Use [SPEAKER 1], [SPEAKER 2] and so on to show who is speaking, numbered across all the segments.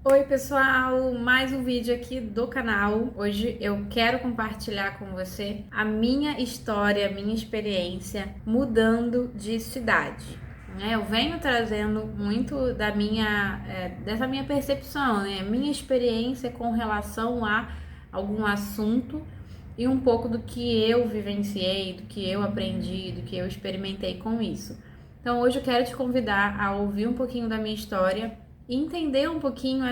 [SPEAKER 1] Oi pessoal, mais um vídeo aqui do canal. Hoje eu quero compartilhar com você a minha história, a minha experiência mudando de cidade. Eu venho trazendo muito dessa minha percepção, minha experiência com relação a algum assunto e um pouco do que eu vivenciei, do que eu aprendi, do que eu experimentei com isso. Então hoje eu quero te convidar a ouvir um pouquinho da minha história e entender um pouquinho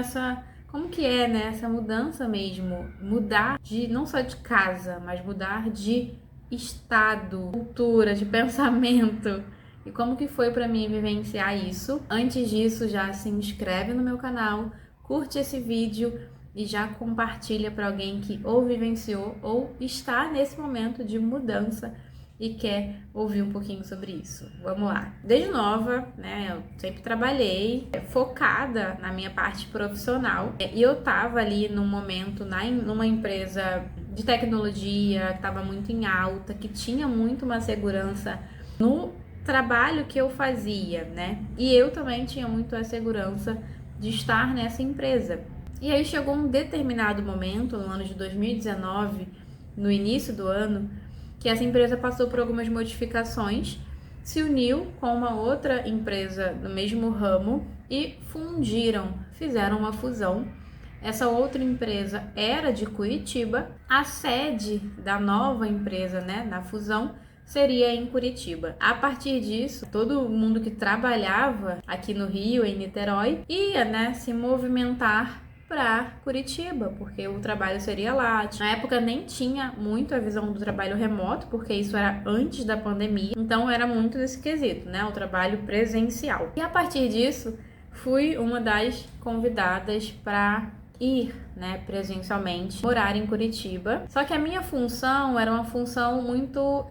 [SPEAKER 1] como que é, né, essa mudança mesmo, mudar de não só de casa, mas mudar de estado, cultura, de pensamento. E como que foi para mim vivenciar isso? Antes disso, já se inscreve no meu canal, curte esse vídeo e já compartilha para alguém que ou vivenciou ou está nesse momento de mudança e quer ouvir um pouquinho sobre isso. Vamos lá. Desde nova, eu sempre trabalhei focada na minha parte profissional e eu tava ali num momento numa empresa de tecnologia que estava muito em alta, que tinha muito uma segurança no trabalho que eu fazia, né? E eu também tinha muito a segurança de estar nessa empresa. E aí chegou um determinado momento, no ano de 2019, no início do ano, que essa empresa passou por algumas modificações, se uniu com uma outra empresa do mesmo ramo e fundiram, fizeram uma fusão. Essa outra empresa era de Curitiba, a sede da nova empresa, na fusão, seria em Curitiba. A partir disso, todo mundo que trabalhava aqui no Rio, em Niterói, ia, se movimentar para Curitiba, porque o trabalho seria lá. Na época nem tinha muito a visão do trabalho remoto, porque isso era antes da pandemia, então era muito nesse quesito, o trabalho presencial. E a partir disso, fui uma das convidadas para ir, presencialmente, morar em Curitiba. Só que a minha função era uma função muito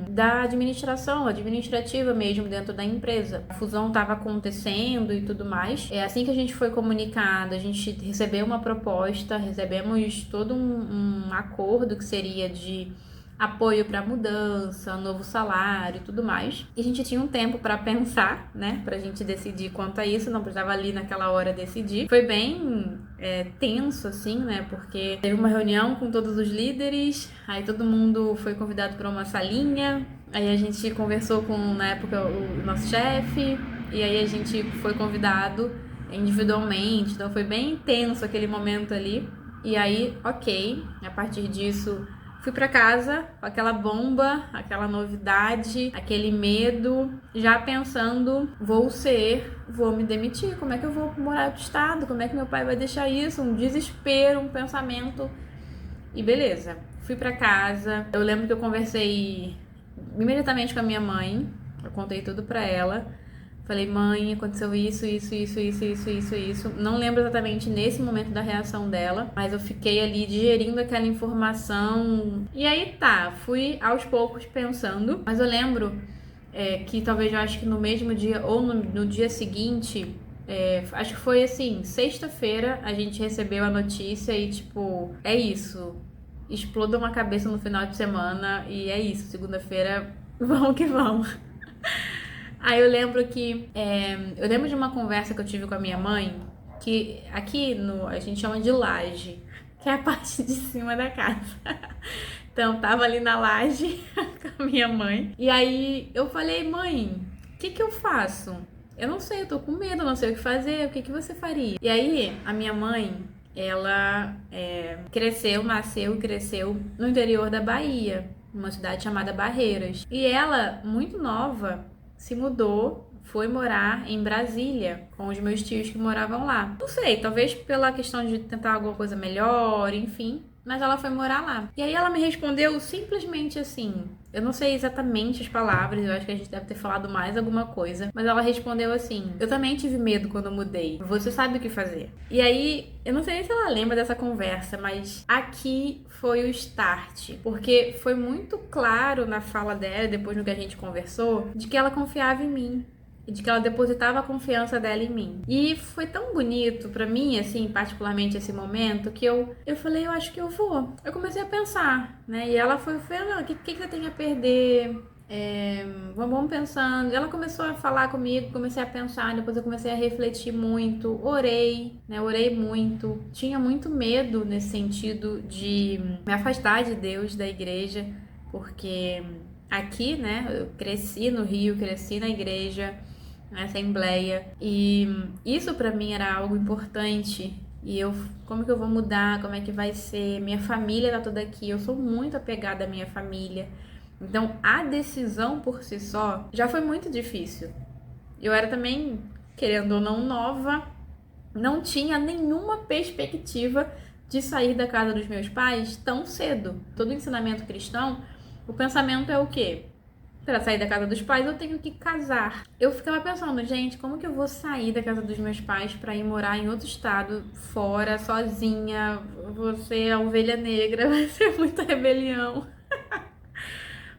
[SPEAKER 1] da administrativa mesmo dentro da empresa. A fusão estava acontecendo e tudo mais. Assim que a gente foi comunicado, a gente recebeu uma proposta, recebemos todo um acordo que seria de apoio para mudança, novo salário e tudo mais. E a gente tinha um tempo para pensar, pra gente decidir quanto a isso, não precisava ali naquela hora decidir. Foi bem tenso, assim, porque teve uma reunião com todos os líderes, aí todo mundo foi convidado para uma salinha, aí a gente conversou com, na época, o nosso chefe, e aí a gente foi convidado individualmente, então foi bem tenso aquele momento ali. E aí, ok, a partir disso fui pra casa com aquela bomba, aquela novidade, aquele medo, já pensando, vou me demitir, como é que eu vou morar em outro estado, como é que meu pai vai deixar isso, um desespero, um pensamento, e beleza. Fui pra casa, eu lembro que eu conversei imediatamente com a minha mãe, eu contei tudo pra ela. Falei, mãe, aconteceu isso. Não lembro exatamente nesse momento da reação dela, mas eu fiquei ali digerindo aquela informação. E aí fui aos poucos pensando. Mas eu lembro que talvez eu acho que no mesmo dia ou no dia seguinte, acho que foi assim, sexta-feira a gente recebeu a notícia e tipo, é isso. Exploda uma cabeça no final de semana e é isso. Segunda-feira, vamos que vamos. Aí eu lembro eu lembro de uma conversa que eu tive com a minha mãe, que aqui a gente chama de laje, que é a parte de cima da casa. Então, tava ali na laje com a minha mãe. E aí eu falei, mãe, o que eu faço? Eu não sei, eu tô com medo, não sei o que fazer, o que você faria? E aí, a minha mãe, ela nasceu e cresceu no interior da Bahia, numa cidade chamada Barreiras. E ela, muito nova, se mudou, foi morar em Brasília com os meus tios que moravam lá. Não sei, talvez pela questão de tentar alguma coisa melhor, enfim, mas ela foi morar lá. E aí ela me respondeu simplesmente assim, eu não sei exatamente as palavras, eu acho que a gente deve ter falado mais alguma coisa, mas ela respondeu assim, eu também tive medo quando eu mudei, você sabe o que fazer. E aí, eu não sei nem se ela lembra dessa conversa, mas aqui foi o start, porque foi muito claro na fala dela, depois no que a gente conversou, de que ela confiava em mim. E de que ela depositava a confiança dela em mim. E foi tão bonito pra mim, assim, particularmente esse momento, que eu falei, eu acho que eu vou. Eu comecei a pensar, E ela foi falando, o que você tem a perder? Vamos pensando. Ela começou a falar comigo, comecei a pensar, depois eu comecei a refletir muito, orei, né? Orei muito. Tinha muito medo nesse sentido de me afastar de Deus, da igreja, porque aqui, né, eu cresci no Rio, cresci na igreja, na Assembleia, e isso pra mim era algo importante. E como que eu vou mudar? Como é que vai ser? Minha família tá toda aqui, eu sou muito apegada à minha família. Então, a decisão por si só já foi muito difícil. Eu era também, querendo ou não, nova, não tinha nenhuma perspectiva de sair da casa dos meus pais tão cedo. Todo ensinamento cristão, o pensamento é o quê? Para sair da casa dos pais, eu tenho que casar. Eu ficava pensando, gente, como que eu vou sair da casa dos meus pais para ir morar em outro estado, fora, sozinha? Vou ser a ovelha negra, vai ser muita rebelião.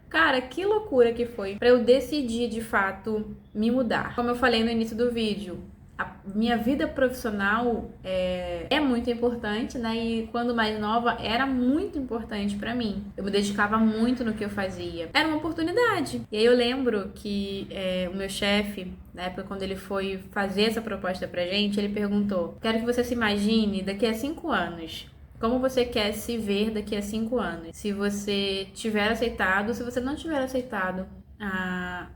[SPEAKER 1] Cara, que loucura que foi pra eu decidir de fato me mudar. Como eu falei no início do vídeo, a minha vida profissional é muito importante, né? E quando mais nova era muito importante pra mim. Eu me dedicava muito no que eu fazia. Era uma oportunidade. E aí eu lembro que o meu chefe, na época quando ele foi fazer essa proposta pra gente, ele perguntou: quero que você se imagine daqui a 5 anos. Como você quer se ver daqui a 5 anos? Se você tiver aceitado, se você não tiver aceitado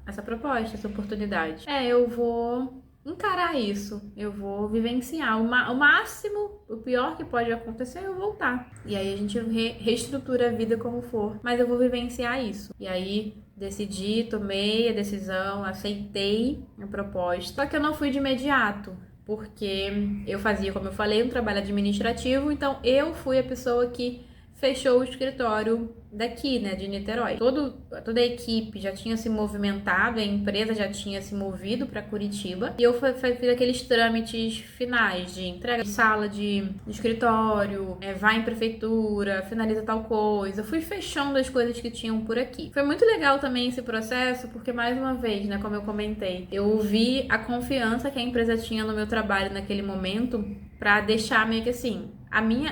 [SPEAKER 1] essa proposta, essa oportunidade. Eu vou encarar isso. Eu vou vivenciar. O máximo, o pior que pode acontecer é eu voltar. E aí a gente reestrutura a vida como for. Mas eu vou vivenciar isso. E aí decidi, tomei a decisão, aceitei a proposta. Só que eu não fui de imediato. Porque eu fazia, como eu falei, um trabalho administrativo, então eu fui a pessoa que fechou o escritório daqui, né, de Niterói. Toda a equipe já tinha se movimentado, a empresa já tinha se movido para Curitiba, e eu fiz aqueles trâmites finais de entrega de sala de escritório, vai em prefeitura, finaliza tal coisa. Eu fui fechando as coisas que tinham por aqui. Foi muito legal também esse processo, porque mais uma vez, né, como eu comentei, eu vi a confiança que a empresa tinha no meu trabalho naquele momento para deixar meio que assim,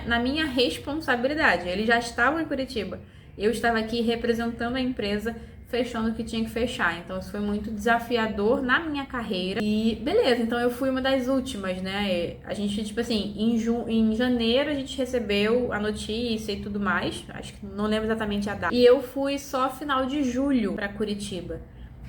[SPEAKER 1] na minha responsabilidade. Eles já estavam em Curitiba. Eu estava aqui representando a empresa, fechando o que tinha que fechar. Então isso foi muito desafiador na minha carreira. E beleza, então eu fui uma das últimas, né? A gente, tipo assim, em janeiro a gente recebeu a notícia e tudo mais. Acho que não lembro exatamente a data. E eu fui só final de julho para Curitiba.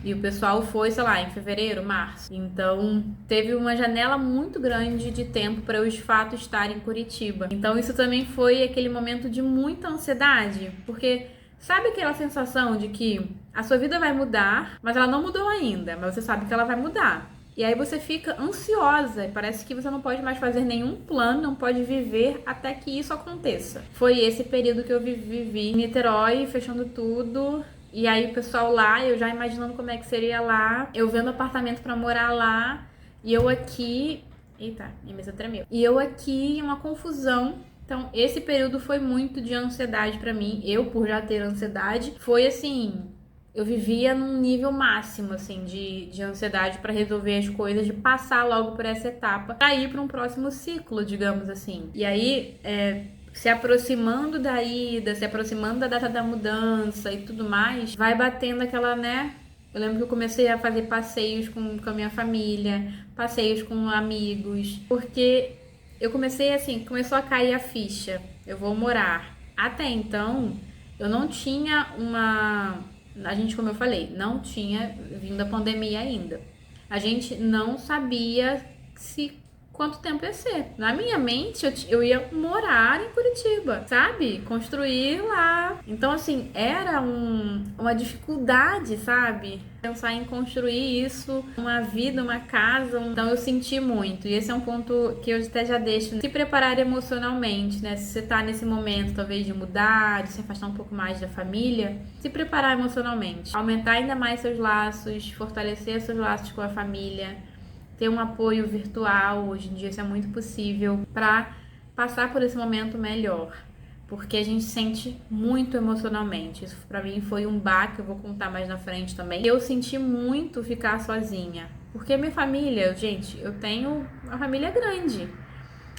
[SPEAKER 1] E o pessoal foi, sei lá, em fevereiro, março. Então, teve uma janela muito grande de tempo para eu, de fato, estar em Curitiba. Então, isso também foi aquele momento de muita ansiedade. Porque, sabe aquela sensação de que a sua vida vai mudar, mas ela não mudou ainda, mas você sabe que ela vai mudar. E aí você fica ansiosa, parece que você não pode mais fazer nenhum plano, não pode viver até que isso aconteça. Foi esse período que eu vivi em Niterói, fechando tudo. E aí o pessoal lá, eu já imaginando como é que seria lá, eu vendo apartamento pra morar lá, e eu aqui... Eita, minha mesa tremeu. E eu aqui, uma confusão. Então, esse período foi muito de ansiedade pra mim. Eu, por já ter ansiedade, foi assim... Eu vivia num nível máximo, assim, de ansiedade pra resolver as coisas, de passar logo por essa etapa, pra ir pra um próximo ciclo, digamos assim. E aí, se aproximando da ida, se aproximando da data da mudança e tudo mais, vai batendo aquela, né? Eu lembro que eu comecei a fazer passeios com a minha família, passeios com amigos, porque eu comecei assim, começou a cair a ficha, eu vou morar. Até então, eu não tinha a gente, como eu falei, não tinha vindo a pandemia ainda. A gente não sabia quanto tempo ia ser. Na minha mente, eu ia morar em Curitiba, sabe? Construir lá. Então, assim, era uma dificuldade, sabe? Pensar em construir isso, uma vida, uma casa. Então, eu senti muito. E esse é um ponto que eu até já deixo, né? Se preparar emocionalmente, né? Se você tá nesse momento, talvez, de mudar, de se afastar um pouco mais da família, se preparar emocionalmente. Aumentar ainda mais seus laços, fortalecer seus laços com a família, ter um apoio virtual, hoje em dia isso é muito possível, para passar por esse momento melhor, porque a gente sente muito emocionalmente. Isso pra mim foi um baque, eu vou contar mais na frente também. Eu senti muito ficar sozinha, porque minha família, gente, eu tenho uma família grande,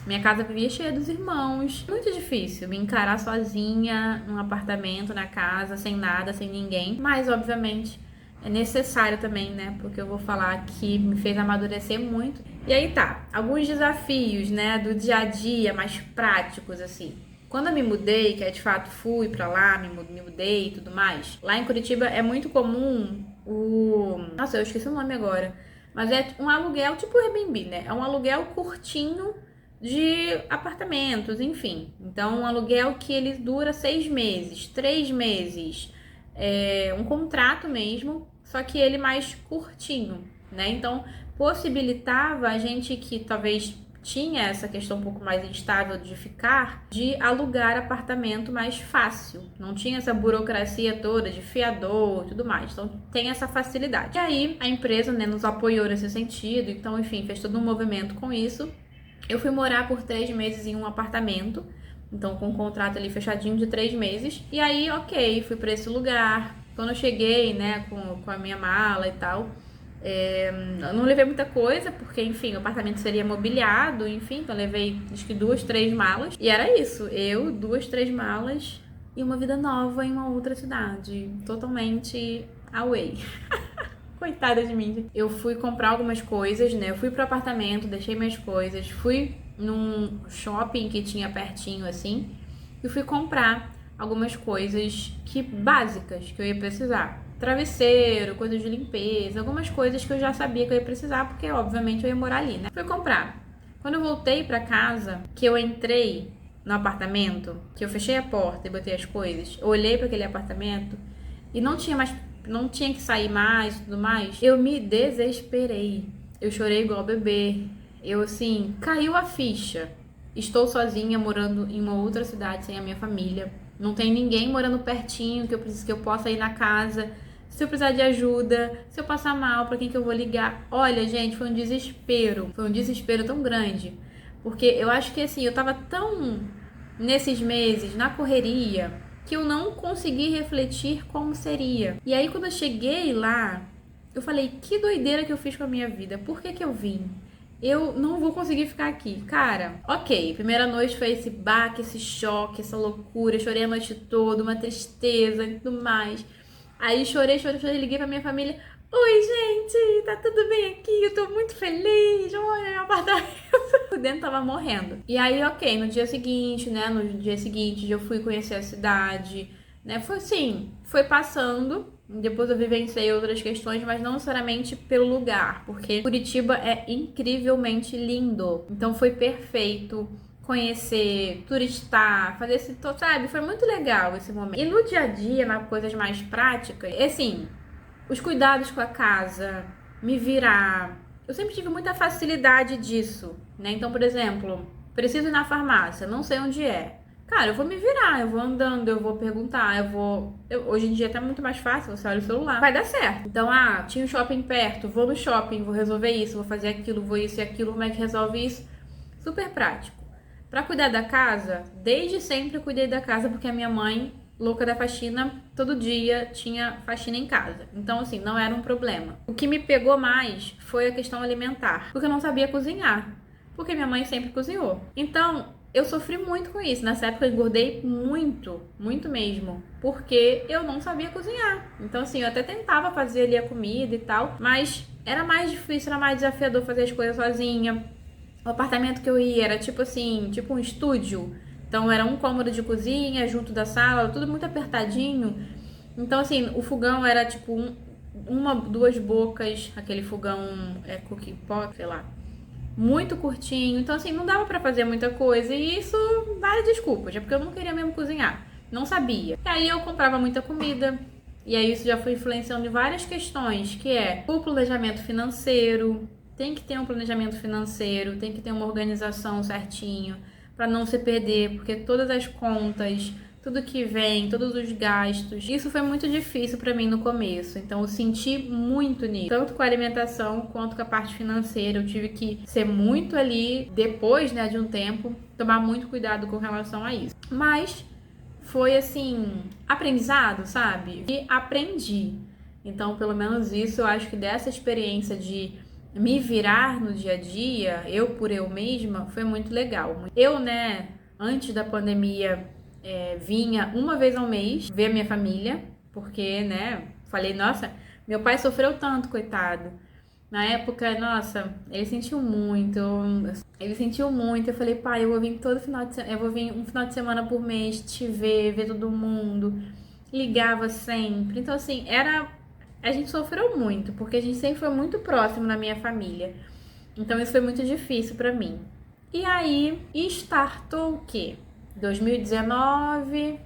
[SPEAKER 1] Minha casa vivia cheia dos irmãos. Muito difícil me encarar sozinha num apartamento, na casa, sem nada, sem ninguém. Mas, obviamente, é necessário também, né? Porque eu vou falar que me fez amadurecer muito. E aí tá, alguns desafios, né, do dia a dia, mais práticos, assim. Quando eu me mudei, que é de fato fui pra lá, me mudei e tudo mais, lá em Curitiba é muito comum Nossa, eu esqueci o nome agora. Mas é um aluguel tipo Airbnb, né? É um aluguel curtinho de apartamentos, enfim. Então, um aluguel que ele dura 6 meses, 3 meses. É um contrato mesmo, só que ele mais curtinho, né? Então, possibilitava a gente que talvez tinha essa questão um pouco mais instável de ficar, de alugar apartamento mais fácil. Não tinha essa burocracia toda de fiador e tudo mais. Então tem essa facilidade. E aí a empresa, né, nos apoiou nesse sentido. Então, enfim, fez todo um movimento com isso. Eu fui morar por 3 meses em um apartamento. Então, com um contrato ali fechadinho de 3 meses. E aí, ok, fui para esse lugar. Quando eu cheguei, né, com a minha mala e tal, eu não levei muita coisa, porque, enfim, o apartamento seria mobiliado, enfim, então eu levei, acho que 2, 3 malas. E era isso, eu, 2, 3 malas e uma vida nova em uma outra cidade, totalmente away. Coitada de mim. Eu fui comprar algumas coisas, né, eu fui pro apartamento, deixei minhas coisas, fui num shopping que tinha pertinho, assim, e fui comprar algumas coisas básicas que eu ia precisar. Travesseiro, coisas de limpeza, algumas coisas que eu já sabia que eu ia precisar, porque obviamente eu ia morar ali, né? Fui comprar. Quando eu voltei pra casa, que eu entrei no apartamento, que eu fechei a porta e botei as coisas, eu olhei para aquele apartamento e não tinha que sair mais, tudo mais, eu me desesperei. Eu chorei igual bebê. Eu, assim, caiu a ficha. Estou sozinha, morando em uma outra cidade, sem a minha família. Não tem ninguém morando pertinho que eu possa ir na casa. Se eu precisar de ajuda, se eu passar mal, pra quem que eu vou ligar? Olha, gente, foi um desespero. Foi um desespero tão grande. Porque eu acho que, assim, eu tava tão nesses meses, na correria, que eu não consegui refletir como seria. E aí, quando eu cheguei lá, eu falei, que doideira que eu fiz com a minha vida. Por que que eu vim? Eu não vou conseguir ficar aqui. Cara, ok, primeira noite foi esse baque, esse choque, essa loucura. Chorei a noite toda, uma tristeza e tudo mais. Aí chorei, liguei pra minha família. Oi, gente, tá tudo bem aqui? Eu tô muito feliz. Olha, meu apartamento. O dentro tava morrendo. E aí, ok, no dia seguinte, eu fui conhecer a cidade, né? Foi assim, foi passando. Depois eu vivenciei outras questões, mas não necessariamente pelo lugar, porque Curitiba é incrivelmente lindo. Então foi perfeito conhecer, turistar, fazer esse, sabe? Foi muito legal esse momento. E no dia a dia, nas coisas mais práticas, assim, os cuidados com a casa, me virar. Eu sempre tive muita facilidade disso, né? Então, por exemplo, preciso ir na farmácia, não sei onde é. Cara, eu vou me virar, eu vou andando, eu vou perguntar, hoje em dia tá muito mais fácil, você olha o celular, vai dar certo. Então, tinha um shopping perto, vou no shopping, vou resolver isso, vou fazer aquilo, vou isso e aquilo, como é que resolve isso? Super prático. Pra cuidar da casa, desde sempre eu cuidei da casa, porque a minha mãe, louca da faxina, todo dia tinha faxina em casa. Então, assim, não era um problema. O que me pegou mais foi a questão alimentar, porque eu não sabia cozinhar, porque minha mãe sempre cozinhou. Então, eu sofri muito com isso. Nessa época eu engordei muito, muito mesmo, porque eu não sabia cozinhar. Então, assim, eu até tentava fazer ali a comida e tal, mas era mais difícil, era mais desafiador fazer as coisas sozinha. O apartamento que eu ia era tipo assim, tipo um estúdio. Então era um cômodo de cozinha junto da sala, tudo muito apertadinho. Então, assim, o fogão era tipo uma, duas bocas, aquele fogão cookie pot, sei lá, muito curtinho. Então, assim, não dava pra fazer muita coisa. E isso, várias desculpas, é porque eu não queria mesmo cozinhar, não sabia. E aí eu comprava muita comida. E aí isso já foi influenciando em várias questões, que é o planejamento financeiro. Tem que ter um planejamento financeiro, tem que ter uma organização certinho, para não se perder, porque todas as contas, tudo que vem, todos os gastos, isso foi muito difícil para mim no começo. Então eu senti muito nisso, tanto com a alimentação quanto com a parte financeira. Eu tive que ser muito ali, depois, né, de um tempo, tomar muito cuidado com relação a isso. Mas foi assim, aprendizado, sabe? E aprendi. Então, pelo menos isso, eu acho que dessa experiência de me virar no dia a dia, eu por eu mesma, foi muito legal. Eu, né, antes da pandemia, vinha uma vez ao mês ver a minha família, porque, né, falei, nossa, meu pai sofreu tanto, coitado. Na época, nossa, ele sentiu muito. Eu falei, pai, eu vou vir todo final de semana, eu vou vir um final de semana por mês te ver todo mundo. Ligava sempre. Então, assim, a gente sofreu muito, porque a gente sempre foi muito próximo na minha família. Então, isso foi muito difícil pra mim. E aí, startou o quê? 2019,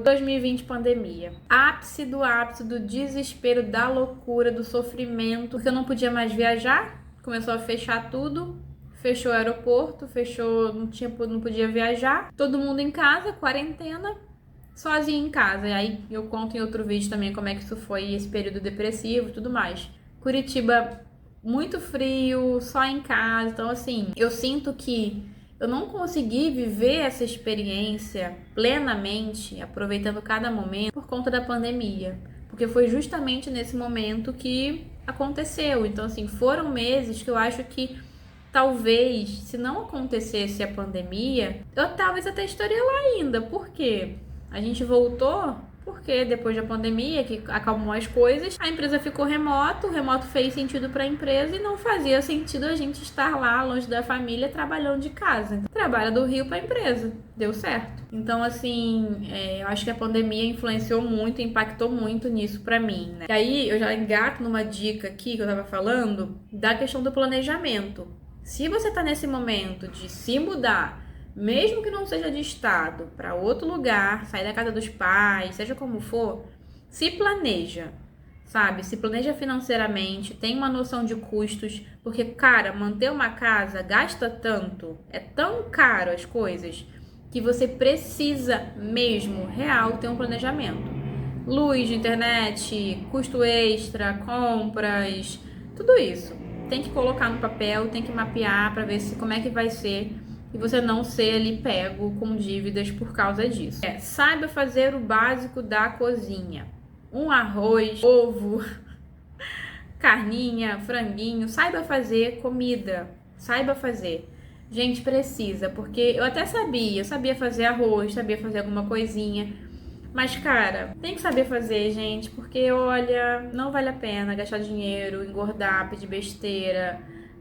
[SPEAKER 1] 2020 pandemia. Ápice do desespero, da loucura, do sofrimento, porque eu não podia mais viajar, começou a fechar tudo, fechou o aeroporto, fechou, não podia viajar, todo mundo em casa, quarentena, sozinha em casa. E aí eu conto em outro vídeo também como é que isso foi, esse período depressivo e tudo mais. Curitiba, muito frio, só em casa, então assim, eu sinto que eu não consegui viver essa experiência plenamente, aproveitando cada momento, por conta da pandemia. Porque foi justamente nesse momento que aconteceu. Então, assim, foram meses que eu acho que talvez, se não acontecesse a pandemia, eu talvez até estaria lá ainda. Por quê? A gente voltou porque depois da pandemia, que acalmou as coisas, a empresa ficou remoto, o remoto fez sentido para a empresa e não fazia sentido a gente estar lá longe da família trabalhando de casa. Então, trabalha do Rio para a empresa, deu certo. Então, assim, eu acho que a pandemia influenciou muito, impactou muito nisso para mim, né? E aí eu já engato numa dica aqui que eu tava falando da questão do planejamento. Se você tá nesse momento de se mudar, mesmo que não seja de estado, para outro lugar, sair da casa dos pais, seja como for, se planeja, sabe? Se planeja financeiramente, tem uma noção de custos, porque, cara, manter uma casa gasta tanto, é tão caro as coisas, que você precisa mesmo, real, ter um planejamento. Luz, internet, custo extra, compras, tudo isso. Tem que colocar no papel, tem que mapear para ver como é que vai ser e você não ser ali pego com dívidas por causa disso. Saiba fazer o básico da cozinha. Um arroz, ovo, carninha, franguinho. Saiba fazer comida. Saiba fazer. Gente, precisa, porque eu até eu sabia fazer arroz, sabia fazer alguma coisinha. Mas, cara, tem que saber fazer, gente, porque, olha, não vale a pena gastar dinheiro, engordar, pedir besteira,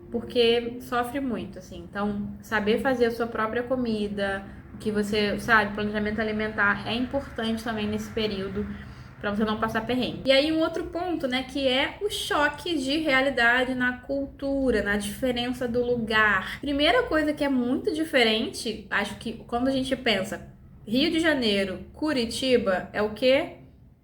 [SPEAKER 1] porque sofre muito, assim. Então, saber fazer a sua própria comida, que você, sabe, planejamento alimentar é importante também nesse período, pra você não passar perrengue. E aí, um outro ponto, né, que é o choque de realidade na cultura, na diferença do lugar. Primeira coisa que é muito diferente, acho que quando a gente pensa Rio de Janeiro, Curitiba, é o quê?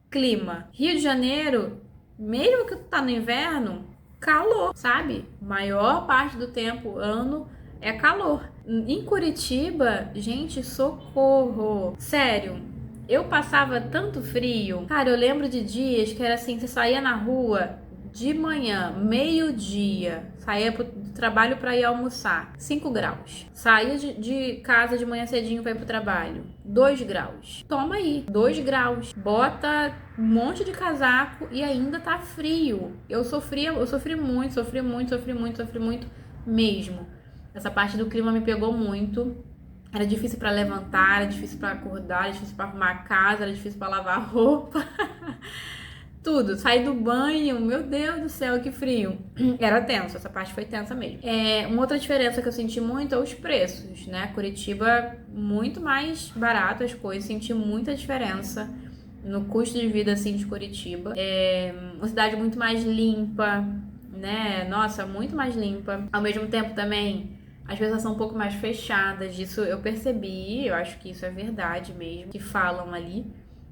[SPEAKER 1] Clima. Rio de Janeiro, mesmo que tá no inverno, calor, sabe? Maior parte do tempo, ano, é calor. Em Curitiba, gente, socorro. Sério, eu passava tanto frio. Cara, eu lembro de dias que era assim, você saía na rua de manhã, meio-dia, saía pro trabalho para ir almoçar, 5 graus. Saía de casa de manhã cedinho para ir pro trabalho, 2 graus. Toma aí, 2 graus. Bota um monte de casaco e ainda tá frio. Eu sofri muito mesmo. Essa parte do clima me pegou muito. Era difícil para levantar, era difícil para acordar, era difícil para arrumar a casa, era difícil para lavar roupa. Tudo, sair do banho, meu Deus do céu, que frio. Era tenso, essa parte foi tensa mesmo. Uma outra diferença que eu senti muito é os preços, né? Curitiba, muito mais barato as coisas, senti muita diferença no custo de vida, assim, de Curitiba. Uma cidade muito mais limpa, né? Nossa, muito mais limpa. Ao mesmo tempo também, as pessoas são um pouco mais fechadas, disso eu percebi, eu acho que isso é verdade mesmo, que falam ali.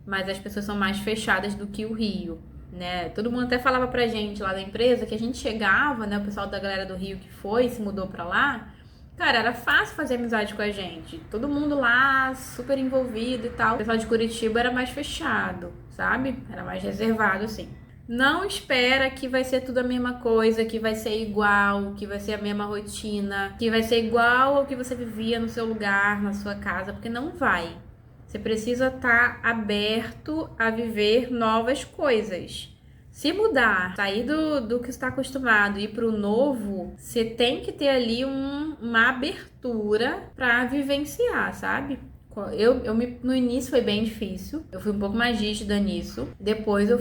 [SPEAKER 1] Mas as pessoas são mais fechadas do que o Rio, né? Todo mundo até falava pra gente lá da empresa que a gente chegava, né? O pessoal da galera do Rio que se mudou pra lá, cara, era fácil fazer amizade com a gente. Todo mundo lá, super envolvido e tal. O pessoal de Curitiba era mais fechado, sabe? Era mais reservado, assim. Não espera que vai ser tudo a mesma coisa, que vai ser igual, que vai ser a mesma rotina, que vai ser igual ao que você vivia no seu lugar, na sua casa, porque não vai. Você precisa estar aberto a viver novas coisas, Se mudar, sair do que está acostumado e ir para o novo, você tem que ter ali uma abertura para vivenciar, sabe? No início foi bem difícil, eu fui um pouco mais rígida nisso. Depois eu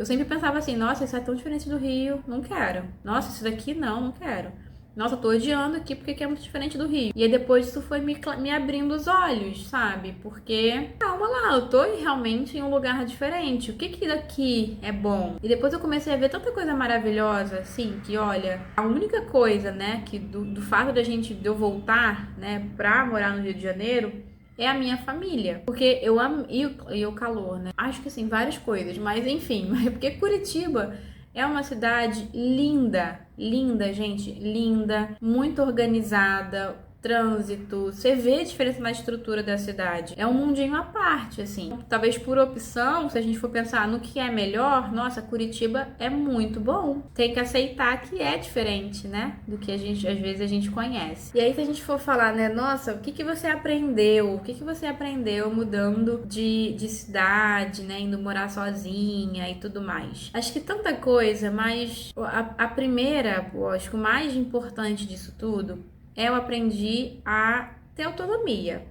[SPEAKER 1] sempre pensava assim, nossa, isso é tão diferente do Rio, não quero. Nossa, isso daqui não quero. Nossa, eu tô odiando aqui porque é muito diferente do Rio. E aí depois isso foi me abrindo os olhos, sabe? Porque, calma lá, eu tô realmente em um lugar diferente. O que daqui é bom? E depois eu comecei a ver tanta coisa maravilhosa, assim, que olha, a única coisa, né, que do fato de eu voltar, né, pra morar no Rio de Janeiro, é a minha família. Porque eu amo. E o calor, né? Acho que assim, várias coisas. Mas enfim, porque Curitiba é uma cidade linda. Linda, gente. Linda. Muito organizada. Trânsito, você vê a diferença na estrutura da cidade. É um mundinho à parte, assim. Talvez por opção, se a gente for pensar no que é melhor, nossa, Curitiba é muito bom. Tem que aceitar que é diferente, né? Do que às vezes a gente conhece. E aí, se a gente for falar, né, nossa, o que você aprendeu? O que você aprendeu mudando de cidade, né? Indo morar sozinha e tudo mais. Acho que tanta coisa, mas a primeira, acho que o mais importante disso tudo eu aprendi a ter autonomia,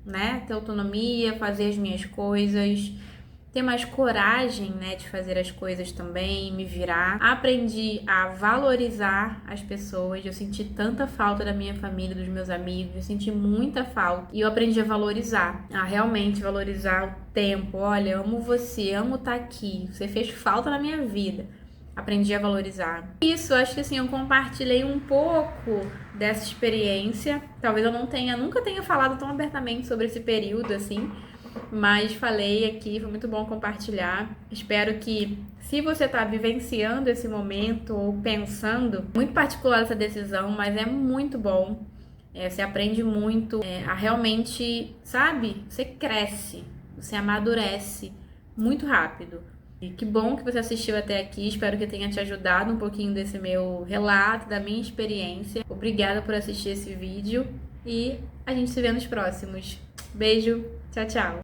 [SPEAKER 1] né? Ter autonomia, fazer as minhas coisas, ter mais coragem, né, de fazer as coisas também, me virar. Aprendi a valorizar as pessoas. Eu senti tanta falta da minha família, dos meus amigos, eu senti muita falta. E eu aprendi a valorizar, a realmente valorizar o tempo. Olha, eu amo você, amo estar aqui. Você fez falta na minha vida. Aprendi a valorizar. Isso, acho que assim, eu compartilhei um pouco dessa experiência. Talvez eu nunca tenha falado tão abertamente sobre esse período, assim, mas falei aqui, foi muito bom compartilhar. Espero que, se você está vivenciando esse momento ou pensando, muito particular essa decisão, mas é muito bom. Você aprende muito a realmente, sabe? Você cresce, você amadurece muito rápido. E que bom que você assistiu até aqui, espero que tenha te ajudado um pouquinho desse meu relato, da minha experiência. Obrigada por assistir esse vídeo e a gente se vê nos próximos. Beijo, tchau, tchau!